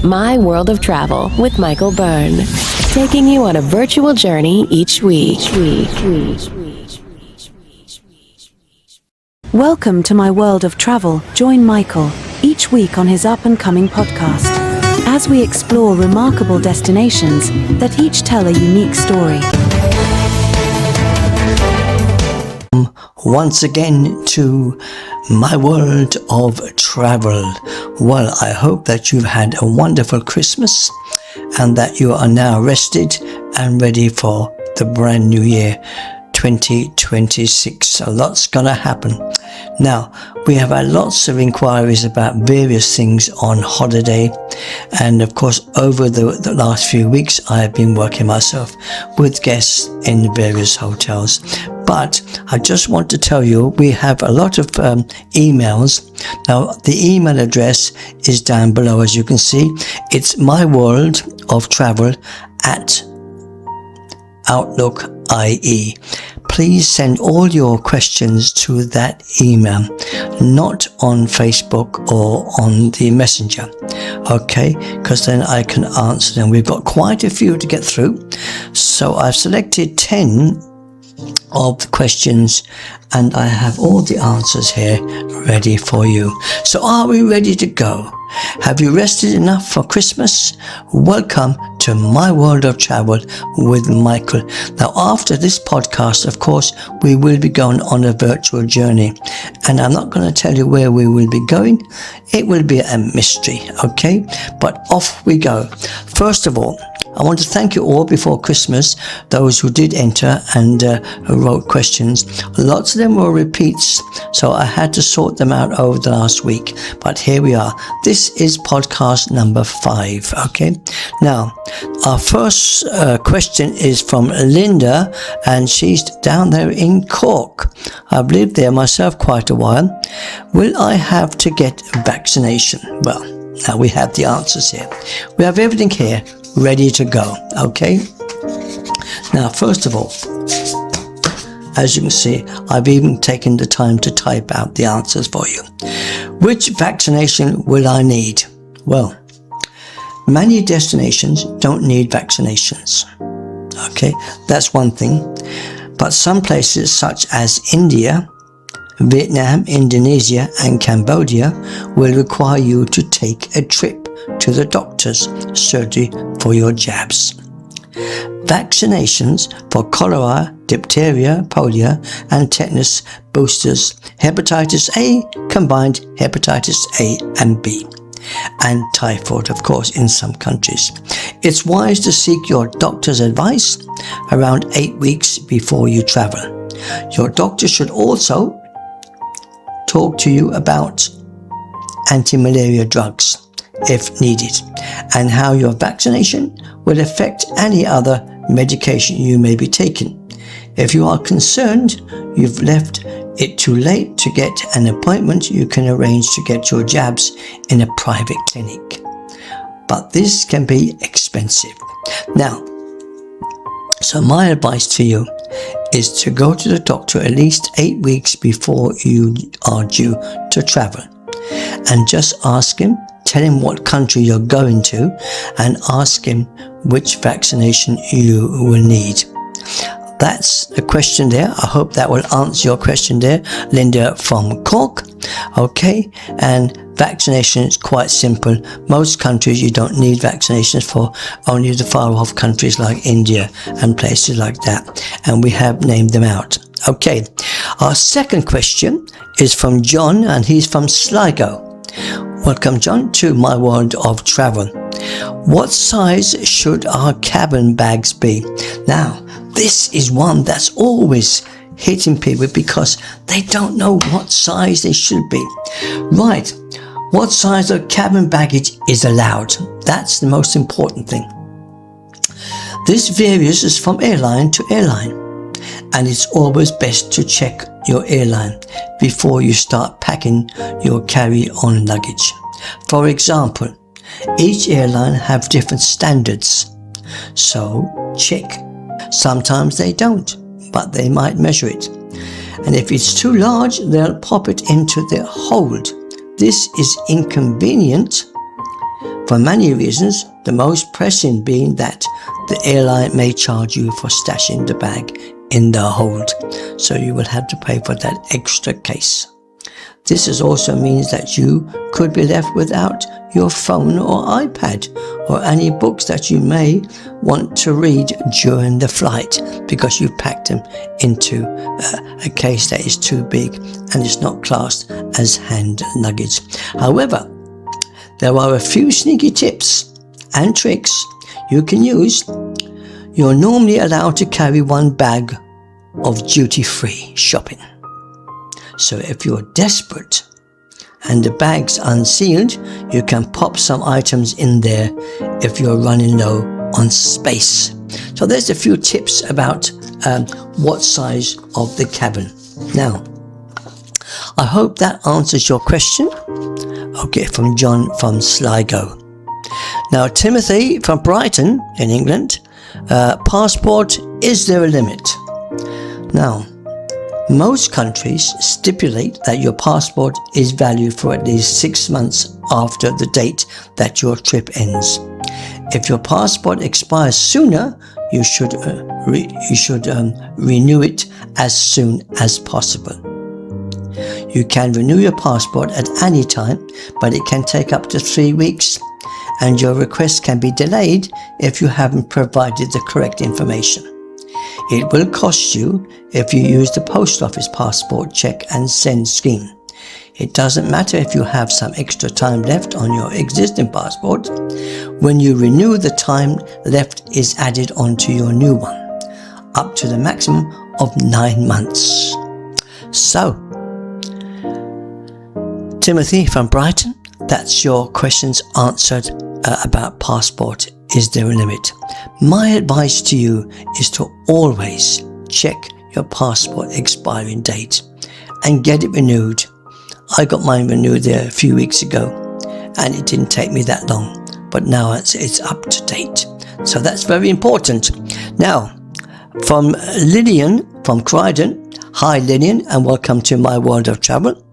My World of Travel with Michael Byrne, taking you on a virtual journey each week. Welcome to My World of Travel. Join Michael each week on his up-and-coming podcast as we explore remarkable destinations that each tell a unique story. Once again to My World of Travel. Well, I hope that you've had a wonderful Christmas and that you are now rested and ready for the brand new year 2026. A lot's gonna happen. Now, we have had lots of inquiries about various things on holiday, and of course over the last few weeks I have been working myself with guests in various hotels. But I just want to tell you we have a lot of emails. Now the email address is down below, as you can see. It's myworldoftravel@outlook.ie. Please send all your questions to that email, not on Facebook or on the messenger, okay? Because then I can answer them. We've got quite a few to get through, so I've selected 10 of the questions and I have all the answers here ready for you. So are we ready to go? Have you rested enough for Christmas? Welcome to My World of Travel with Michael. Now after this podcast, of course, we will be going on a virtual journey, and I'm not going to tell you where we will be going. It will be a mystery, okay? But off we go. First of all, I want to thank you all before Christmas, those who did enter and who wrote questions. Lots of them were repeats, so I had to sort them out over the last week. But here we are. This is podcast number 5, okay? Now, our first question is from Linda, and she's down there in Cork. I've lived there myself quite a while. Will I have to get a vaccination? Well, now we have the answers here. We have everything here ready to go, okay? Now, first of all, as you can see, I've even taken the time to type out the answers for you. Which vaccination will I need? Well, many destinations don't need vaccinations, okay? That's one thing. But some places such as India, Vietnam, Indonesia and Cambodia will require you to take a trip to the doctor's surgery for your jabs. Vaccinations for cholera, diphtheria, polio and tetanus boosters, hepatitis A, combined hepatitis A and B, and typhoid, of course, in some countries. It's wise to seek your doctor's advice around 8 weeks before you travel. Your doctor should also talk to you about anti-malaria drugs if needed, and how your vaccination will affect any other medication you may be taking. If you are concerned you've left it too late to get an appointment, you can arrange to get your jabs in a private clinic. But this can be expensive. Now, so my advice to you is to go to the doctor at least 8 weeks before you are due to travel, and just ask him, tell him what country you're going to, and ask him which vaccination you will need. That's the question there. I hope that will answer your question there, Linda from Cork. Okay, and vaccination is quite simple. Most countries you don't need vaccinations for, only the far off countries like India and places like that, and we have named them out. Okay, our second question is from John, and he's from Sligo. Welcome, John, to My World of Travel. What size should our cabin bags be? Now, this is one that's always hitting people because they don't know what size they should be. Right, what size of cabin baggage is allowed? That's the most important thing. This varies from airline to airline, and it's always best to check your airline before you start packing your carry-on luggage. For example, each airline have different standards, so check. Sometimes they don't, but they might measure it. And if it's too large, they'll pop it into their hold. This is inconvenient for many reasons, the most pressing being that the airline may charge you for stashing the bag in the hold, so you will have to pay for that extra case. This also means that you could be left without your phone or iPad or any books that you may want to read during the flight because you packed them into a case that is too big and is not classed as hand luggage. However, there are a few sneaky tips and tricks you can use. You're normally allowed to carry one bag of duty-free shopping. So if you're desperate and the bag's unsealed, you can pop some items in there if you're running low on space. So there's a few tips about what size of the cabin. Now, I hope that answers your question. Okay, from John from Sligo. Now, Timothy from Brighton in England, passport, is there a limit? Now, most countries stipulate that your passport is valid for at least 6 months after the date that your trip ends. If your passport expires sooner, you should renew it as soon as possible. You can renew your passport at any time, but it can take up to 3 weeks, and your request can be delayed if you haven't provided the correct information. It will cost you if you use the post office passport check and send scheme. It doesn't matter if you have some extra time left on your existing passport. When you renew, the time left is added onto your new one, up to the maximum of 9 months. So, Timothy from Brighton, that's your questions answered about passport. Is there a limit? My advice to you is to always check your passport expiring date and get it renewed. I got mine renewed there a few weeks ago and it didn't take me that long, but now it's up to date. So that's very important. Now, from Lillian from Croydon. Hi Lillian, and welcome to my world of travel.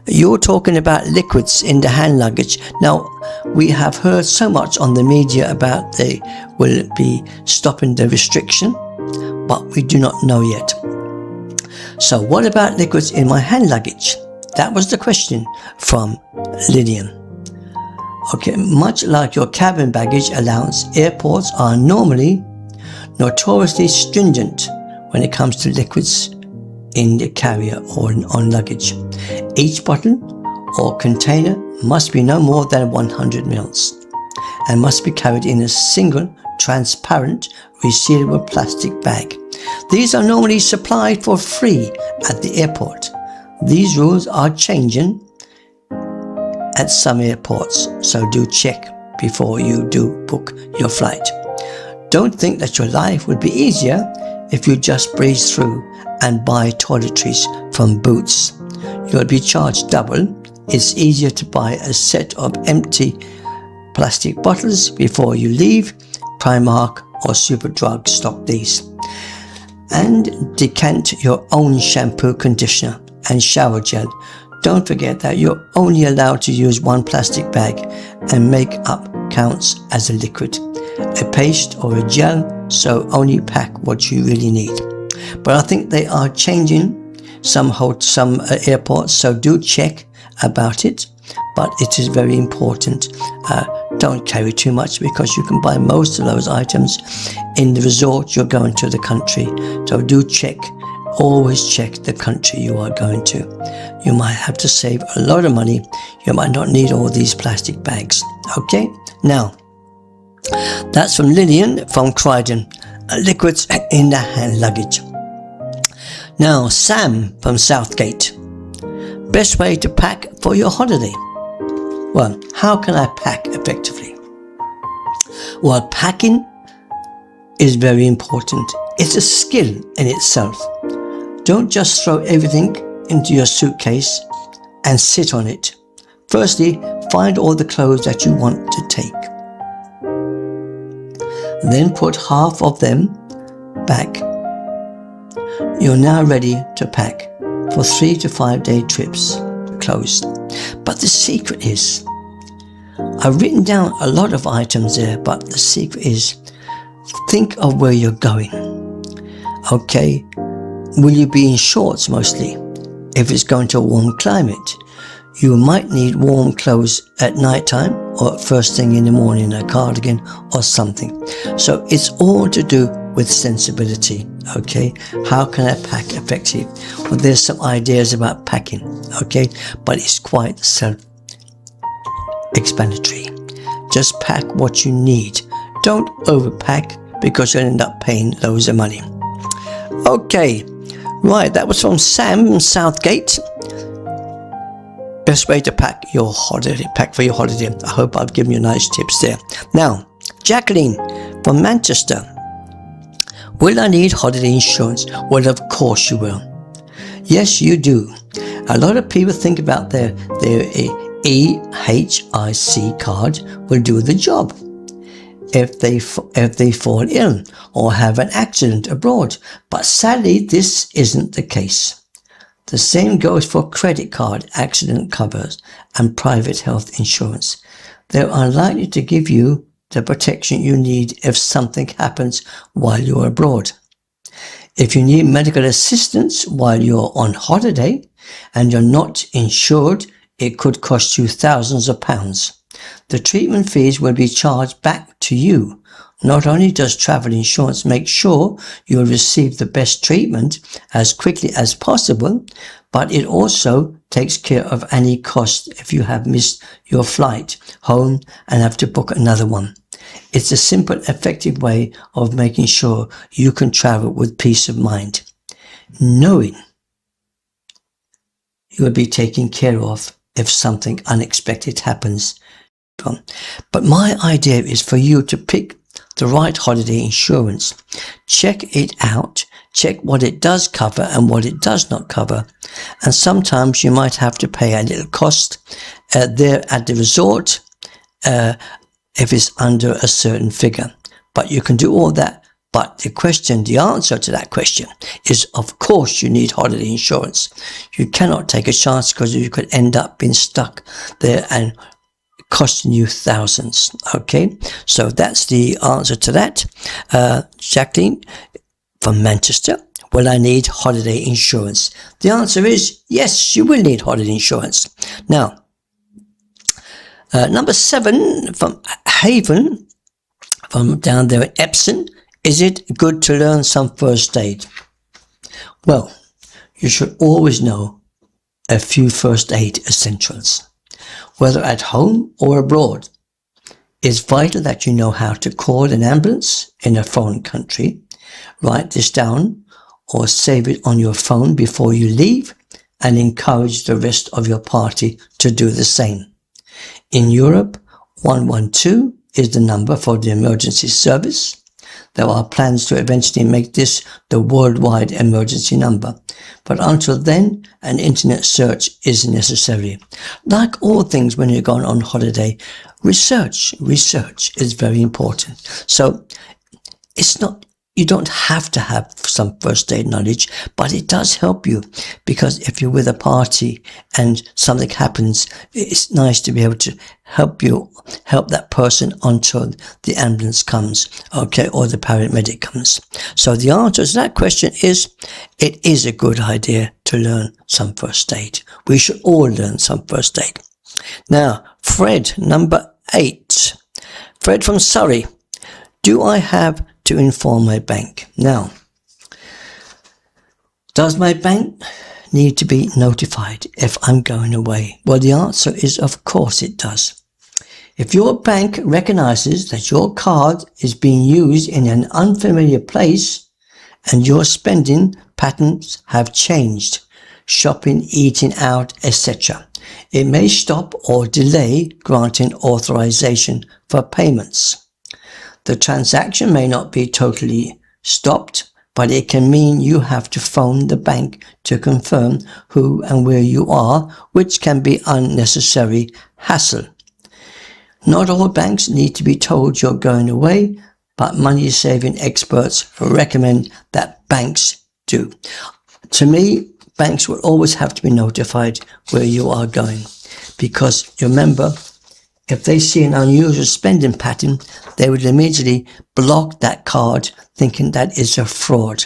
You're talking about liquids in the hand luggage. Now, we have heard so much on the media about they will be stopping the restriction, but we do not know yet. So what about liquids in my hand luggage? That was the question from Lillian. Okay, much like your cabin baggage allowance, airports are normally notoriously stringent when it comes to liquids in the carrier or on luggage. Each bottle or container must be no more than 100 mils and must be carried in a single transparent resealable plastic bag. These are normally supplied for free at the airport. These rules are changing at some airports, so do check before you do book your flight. Don't think that your life would be easier if you just breeze through and buy toiletries from Boots. You'll be charged double. It's easier to buy a set of empty plastic bottles before you leave. Primark or Superdrug stock these. And decant your own shampoo, conditioner and shower gel. Don't forget that you're only allowed to use one plastic bag, and makeup counts as a liquid, a paste or a gel, so only pack what you really need. But I think they are changing some airports, so do check about it. But it is very important. Don't carry too much, because you can buy most of those items in the resort you're going to, the country. So do check. Always check the country you are going to. You might have to save a lot of money. You might not need all these plastic bags. Okay? Now, that's from Lillian from Croydon. Liquids in the hand luggage. Now, Sam from Southgate. Best way to pack for your holiday? Well, how can I pack effectively? Well, packing is very important. It's a skill in itself. Don't just throw everything into your suitcase and sit on it. Firstly, find all the clothes that you want to take. Then put half of them back. You're now ready to pack for 3 to 5 day trips. Clothes. But the secret is I've written down a lot of items there, but the secret is think of where you're going. Okay, will you be in shorts mostly? If it's going to a warm climate, you might need warm clothes at night time or first thing in the morning, a cardigan or something. So it's all to do with sensibility. Okay, how can I pack effectively? Well, there's some ideas about packing. Okay, but it's quite self-explanatory. Just pack what you need. Don't overpack because you'll end up paying loads of money. Okay, right, that was from Sam in Southgate. Best way to pack for your holiday. I hope I've given you nice tips there. Now, Jacqueline from Manchester. Will I need holiday insurance? Well, of course you will. Yes, you do. A lot of people think about their EHIC card will do the job if they fall ill or have an accident abroad. But sadly, this isn't the case. The same goes for credit card accident covers and private health insurance. They're unlikely to give you the protection you need if something happens while you're abroad. If you need medical assistance while you're on holiday and you're not insured, it could cost you thousands of pounds. The treatment fees will be charged back to you. Not only does travel insurance make sure you'll receive the best treatment as quickly as possible, but it also takes care of any cost if you have missed your flight home and have to book another one. It's a simple, effective way of making sure you can travel with peace of mind, knowing you will be taken care of if something unexpected happens. But my idea is for you to pick the right holiday insurance. Check it out. Check what it does cover and what it does not cover. And sometimes you might have to pay a little cost there at the resort if it's under a certain figure. But you can do all that. But the answer to that question is, of course, you need holiday insurance. You cannot take a chance because you could end up being stuck there and costing you thousands. Okay, so that's the answer to that. Jacqueline from Manchester. Will I need holiday insurance? The answer is yes, you will need holiday insurance. Now, number 7 from Haven, from down there at Epsom. Is it good to learn some first aid? Well, you should always know a few first aid essentials. Whether at home or abroad, it's vital that you know how to call an ambulance in a foreign country. Write this down or save it on your phone before you leave and encourage the rest of your party to do the same. In Europe, 112 is the number for the emergency service. There are plans to eventually make this the worldwide emergency number, but until then, an internet search is necessary. Like all things when you're going on holiday, research is very important. So you don't have to have some first aid knowledge, but it does help you, because if you're with a party and something happens, it's nice to be able to help that person until the ambulance comes, okay, or the paramedic comes. So the answer to that question is, it is a good idea to learn some first aid. We should all learn some first aid. Now, Fred, number 8. Fred from Surrey. Do I have to inform my bank? Now, does my bank need to be notified if I'm going away? Well, the answer is of course it does. If your bank recognizes that your card is being used in an unfamiliar place and your spending patterns have changed, shopping, eating out, etc., it may stop or delay granting authorization for payments. The transaction may not be totally stopped, but it can mean you have to phone the bank to confirm who and where you are, which can be unnecessary hassle. Not all banks need to be told you're going away, but money-saving experts recommend that banks do. To me, banks will always have to be notified where you are going, because remember, if they see an unusual spending pattern, they would immediately block that card, thinking that is a fraud.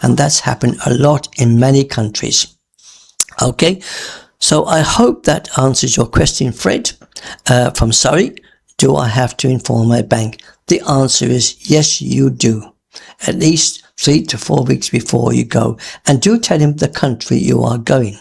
And that's happened a lot in many countries. Okay, so I hope that answers your question, Fred, from Surrey. Do I have to inform my bank? The answer is yes, you do. At least 3 to 4 weeks before you go. And do tell him the country you are going.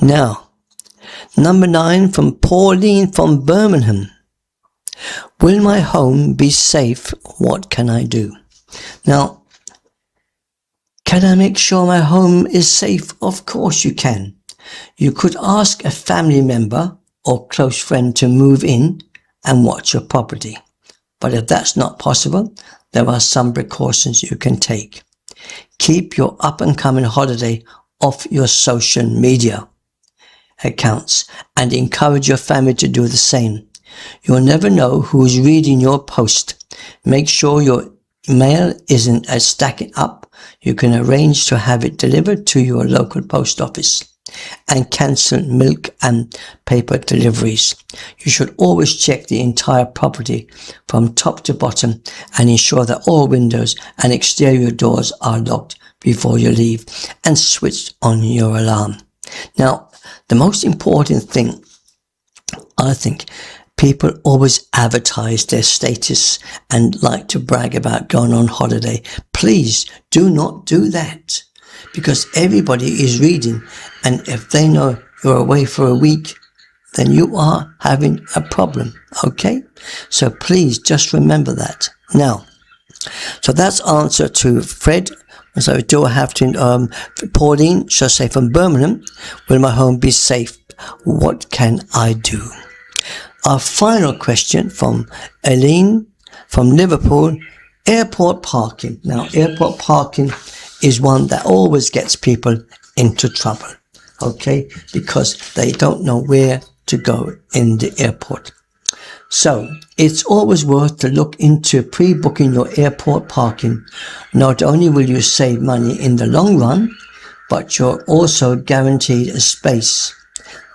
Now, number 9 from Pauline from Birmingham. Will my home be safe? What can I do? Now, can I make sure my home is safe? Of course you can. You could ask a family member or close friend to move in and watch your property. But if that's not possible, there are some precautions you can take. Keep your up-and-coming holiday off your social media accounts and encourage your family to do the same. You'll never know who's reading your post. Make sure your mail isn't stacking up. You can arrange to have it delivered to your local post office and cancel milk and paper deliveries. You should always check the entire property from top to bottom and ensure that all windows and exterior doors are locked before you leave, and switch on your alarm. Now, the most important thing, I think, people always advertise their status and like to brag about going on holiday. Please do not do that, because everybody is reading, and if they know you're away for a week, then you are having a problem, okay? So please just remember that. Now, so that's answer to Fred. So do I have to, Pauline, shall I say from Birmingham, will my home be safe? What can I do? Our final question from Eileen from Liverpool, airport parking. Now, airport parking is one that always gets people into trouble, okay? Because they don't know where to go in the airport. So it's always worth to look into pre-booking your airport parking. Not only will you save money in the long run, but you're also guaranteed a space.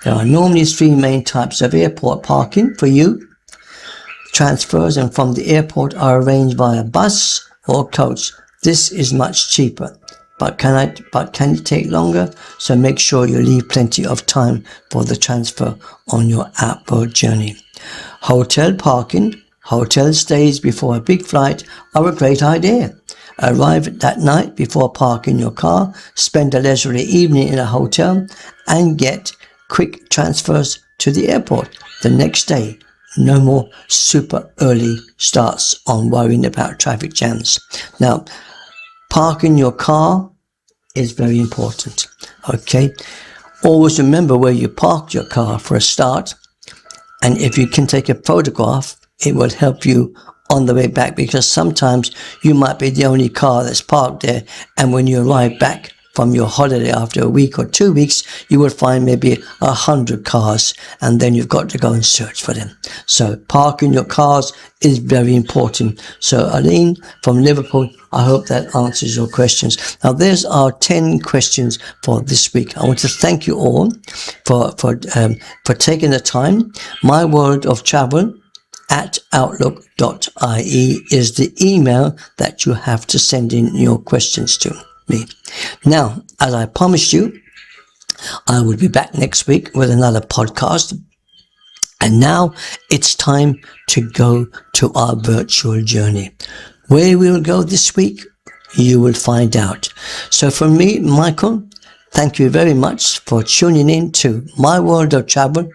There are normally 3 main types of airport parking for you. Transfers and from the airport are arranged via bus or coach. This is much cheaper, but can it take longer? So make sure you leave plenty of time for the transfer on your outbound journey. Hotel parking, hotel stays before a big flight are a great idea. Arrive that night before parking your car, spend a leisurely evening in a hotel, and get quick transfers to the airport the next day. No more super early starts on worrying about traffic jams. Now, parking your car is very important, okay? Always remember where you parked your car for a start. And if you can take a photograph, it will help you on the way back, because sometimes you might be the only car that's parked there. And when you arrive back from your holiday after a week or 2 weeks, you will find maybe 100 cars, and then you've got to go and search for them. So parking your cars is very important. So Aline from Liverpool, I hope that answers your questions. Now there's our 10 questions for this week. I want to thank you all for taking the time. My World of Travel at outlook.ie is the email that you have to send in your questions to me. Now, as I promised you, I will be back next week with another podcast. And now it's time to go to our virtual journey. Where we will go this week, you will find out. So from me, Michael, thank you very much for tuning in to My World of Travel.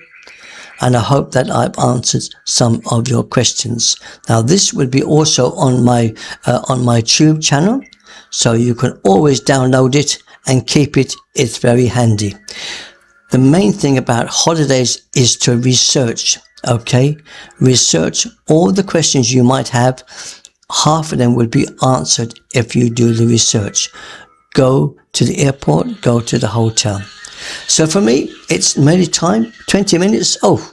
And I hope that I've answered some of your questions. Now, this will be also on my Tube channel, so you can always download it and keep it. It's very handy. The main thing about holidays is to research, okay? Research all the questions you might have. Half of them will be answered if you do the research. Go to the airport, go to the hotel. So for me, it's nearly time, 20 minutes. Oh,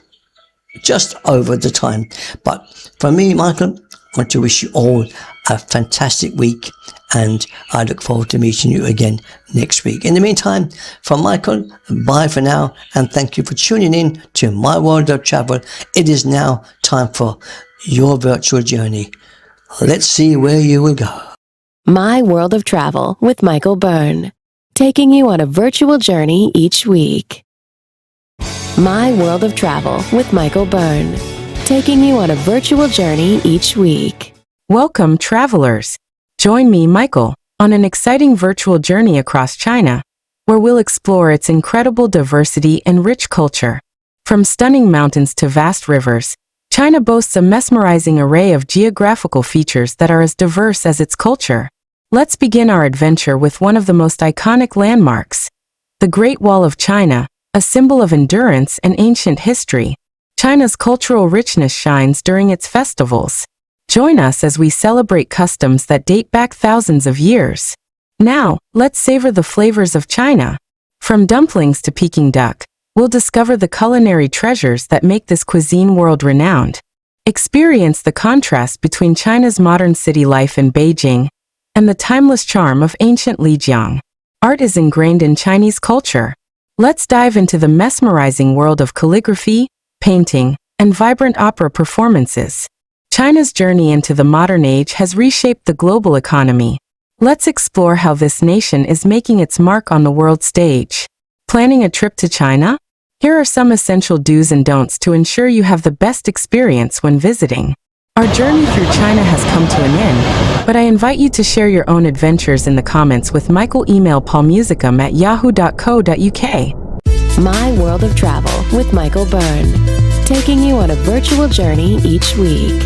just over the time. But for me, Michael, want to wish you all a fantastic week, and I look forward to meeting you again next week. In the meantime, from Michael, bye for now, and thank you for tuning in to My World of Travel. It is now time for your virtual journey. Let's see where you will go. My World of Travel with Michael Byrne, taking you on a virtual journey each week. My World of Travel with Michael Byrne, taking you on a virtual journey each week. Welcome, travelers. Join me, Michael, on an exciting virtual journey across China, where we'll explore its incredible diversity and rich culture. From stunning mountains to vast rivers, China boasts a mesmerizing array of geographical features that are as diverse as its culture. Let's begin our adventure with one of the most iconic landmarks, the Great Wall of China, a symbol of endurance and ancient history. China's cultural richness shines during its festivals. Join us as we celebrate customs that date back thousands of years. Now, let's savor the flavors of China. From dumplings to Peking duck, we'll discover the culinary treasures that make this cuisine world-renowned. Experience the contrast between China's modern city life in Beijing and the timeless charm of ancient Lijiang. Art is ingrained in Chinese culture. Let's dive into the mesmerizing world of calligraphy, painting, and vibrant opera performances. China's journey into the modern age has reshaped the global economy. Let's explore how this nation is making its mark on the world stage. Planning a trip to China? Here are some essential do's and don'ts to ensure you have the best experience when visiting. Our journey through China has come to an end, but I invite you to share your own adventures in the comments with Michael. Email paulmusicum@yahoo.co.uk. My World of Travel with Michael Byrne, taking you on a virtual journey each week.